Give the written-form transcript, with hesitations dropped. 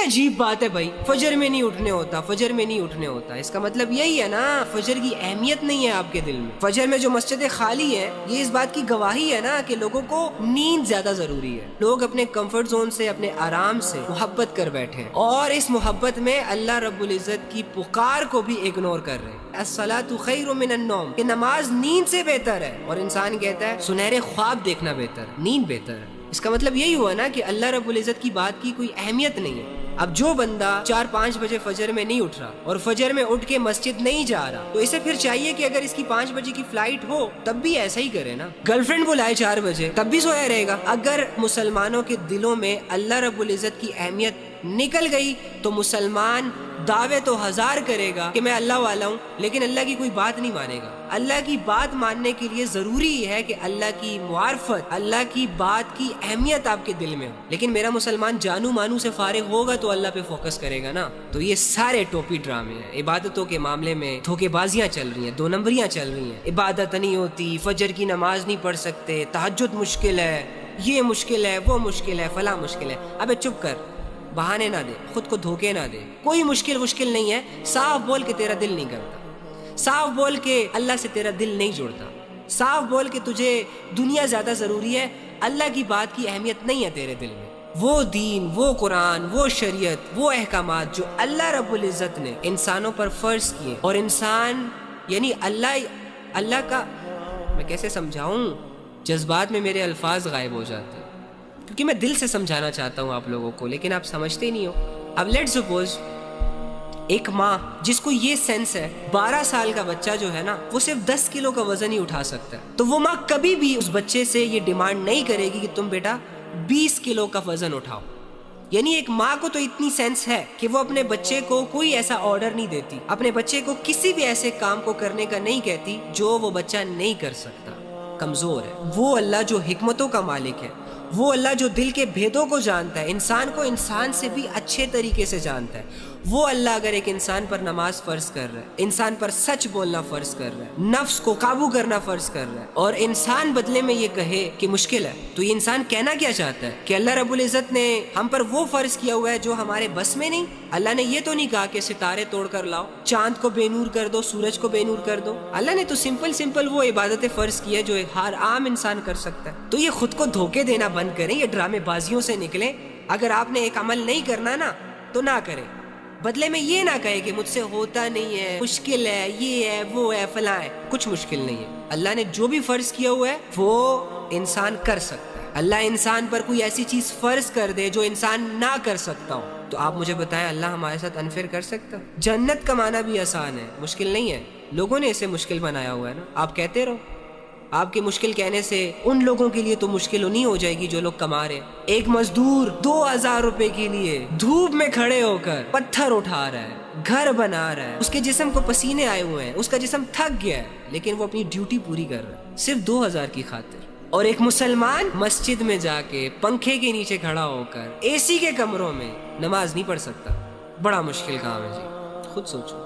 عجیب بات ہے بھائی، فجر میں نہیں اٹھنے ہوتا، فجر میں نہیں اٹھنے ہوتا، اس کا مطلب یہی ہے نا فجر کی اہمیت نہیں ہے آپ کے دل میں۔ فجر میں جو مسجدیں خالی ہیں یہ اس بات کی گواہی ہے نا کہ لوگوں کو نیند زیادہ ضروری ہے، لوگ اپنے کمفرٹ زون سے، اپنے آرام سے محبت کر بیٹھے ہیں، اور اس محبت میں اللہ رب العزت کی پکار کو بھی اگنور کر رہے ہیں۔ الصلاۃ خیر من النوم، کہ نماز نیند سے بہتر ہے، اور انسان کہتا ہے سنہرے خواب دیکھنا بہتر ہے، نیند بہتر ہے۔ اس کا مطلب یہی ہوا نا کہ اللہ رب العزت کی بات کی کوئی اہمیت نہیں ہے۔ اب جو بندہ 4-5 بجے فجر میں نہیں اٹھ رہا اور فجر میں اٹھ کے مسجد نہیں جا رہا، تو اسے پھر چاہیے کہ اگر اس کی 5 بجے کی فلائٹ ہو تب بھی ایسا ہی کرے نا، گرل فرینڈ بلائے 4 بجے تب بھی سویا رہے گا۔ اگر مسلمانوں کے دلوں میں اللہ رب العزت کی اہمیت نکل گئی تو مسلمان دعوے تو 1000 کرے گا کہ میں اللہ والا ہوں، لیکن اللہ کی کوئی بات نہیں مانے گا۔ اللہ کی بات ماننے کے لیے ضروری ہے کہ اللہ کی معرفت، اللہ کی بات کی اہمیت آپ کے دل میں ہو۔ لیکن میرا مسلمان جانو مانو سے فارغ ہوگا تو اللہ پہ فوکس کرے گا نا۔ تو یہ سارے ٹوپی ڈرامے ہیں، عبادتوں کے معاملے میں دھوکے بازیاں چل رہی ہیں، 2 نمبریاں چل رہی ہیں، عبادت نہیں ہوتی، فجر کی نماز نہیں پڑھ سکتے، تہجد مشکل ہے، یہ مشکل ہے، وہ مشکل ہے، فلاں مشکل ہے۔ ابے چپ کر، بہانے نہ دے، خود کو دھوکے نہ دے، کوئی مشکل نہیں ہے۔ صاف بول کہ تیرا دل نہیں کرتا، صاف بول کہ اللہ سے تیرا دل نہیں جڑتا، صاف بول کہ تجھے دنیا زیادہ ضروری ہے، اللہ کی بات کی اہمیت نہیں ہے تیرے دل میں۔ وہ دین، وہ قرآن، وہ شریعت، وہ احکامات جو اللہ رب العزت نے انسانوں پر فرض کیے، اور انسان یعنی اللہ کا، میں کیسے سمجھاؤں، جذبات میں میرے الفاظ غائب ہو جاتے ہیں کیونکہ میں دل سے سمجھانا چاہتا ہوں آپ لوگوں کو، لیکن آپ سمجھتے نہیں ہو۔ اب لیٹ سپوز ایک ماں جس کو یہ سینس ہے 12 سال کا بچہ جو ہے نا وہ صرف 10 کلو کا وزن ہی اٹھا سکتا ہے، تو وہ ماں کبھی بھی اس بچے سے یہ ڈیمانڈ نہیں کرے گی کہ تم بیٹا 20 کلو کا وزن اٹھاؤ۔ یعنی ایک ماں کو تو اتنی سینس ہے کہ وہ اپنے بچے کو کوئی ایسا آرڈر نہیں دیتی، اپنے بچے کو کسی بھی ایسے کام کو کرنے کا نہیں کہتی جو وہ بچہ نہیں کر سکتا، کمزور ہے۔ وہ اللہ جو حکمتوں کا مالک ہے، وہ اللہ جو دل کے بھیدوں کو جانتا ہے، انسان کو انسان سے بھی اچھے طریقے سے جانتا ہے، وہ اللہ اگر ایک انسان پر نماز فرض کر رہا ہے، انسان پر سچ بولنا فرض کر رہا ہے، نفس کو قابو کرنا فرض کر رہا ہے، اور انسان بدلے میں یہ کہے کہ مشکل ہے، تو یہ انسان کہنا کیا چاہتا ہے کہ اللہ رب العزت نے ہم پر وہ فرض کیا ہوا ہے جو ہمارے بس میں نہیں۔ اللہ نے یہ تو نہیں کہا کہ ستارے توڑ کر لاؤ، چاند کو بے نور کر دو، سورج کو بے نور کر دو۔ اللہ نے تو سمپل وہ عبادتیں فرض کی ہے جو ہر عام انسان کر سکتا ہے۔ تو یہ خود کو دھوکے دینا بند کریں، یہ ڈرامے بازیوں سے نکلیں۔ اگر آپ نے ایک عمل نہیں کرنا نا تو نہ کریں، بدلے میں یہ نہ کہے کہ مجھ سے ہوتا نہیں ہے، مشکل ہے، یہ ہے، وہ ہے، فلاں ہے۔ کچھ مشکل نہیں ہے، اللہ نے جو بھی فرض کیا ہوا ہے وہ انسان کر سکتا ہے۔ اللہ انسان پر کوئی ایسی چیز فرض کر دے جو انسان نہ کر سکتا ہو، تو آپ مجھے بتائیں اللہ ہمارے ساتھ انفیئر کر سکتا؟ جنت کمانا بھی آسان ہے، مشکل نہیں ہے، لوگوں نے اسے مشکل بنایا ہوا ہے نا۔ آپ کہتے رہو، آپ کے مشکل کہنے سے ان لوگوں کے لیے تو مشکل نہیں ہو جائے گی جو لوگ کما رہے ہیں۔ ایک مزدور 2000 روپے کے لیے دھوپ میں کھڑے ہو کر پتھر اٹھا رہا ہے، گھر بنا رہا ہے، اس کے جسم کو پسینے آئے ہوئے ہیں، اس کا جسم تھک گیا ہے، لیکن وہ اپنی ڈیوٹی پوری کر رہا ہے صرف 2000 کی خاطر۔ اور ایک مسلمان مسجد میں جا کے پنکھے کے نیچے کھڑا ہو کر اے سی کے کمروں میں نماز نہیں پڑھ سکتا، بڑا مشکل کام ہے جی، خود سوچو۔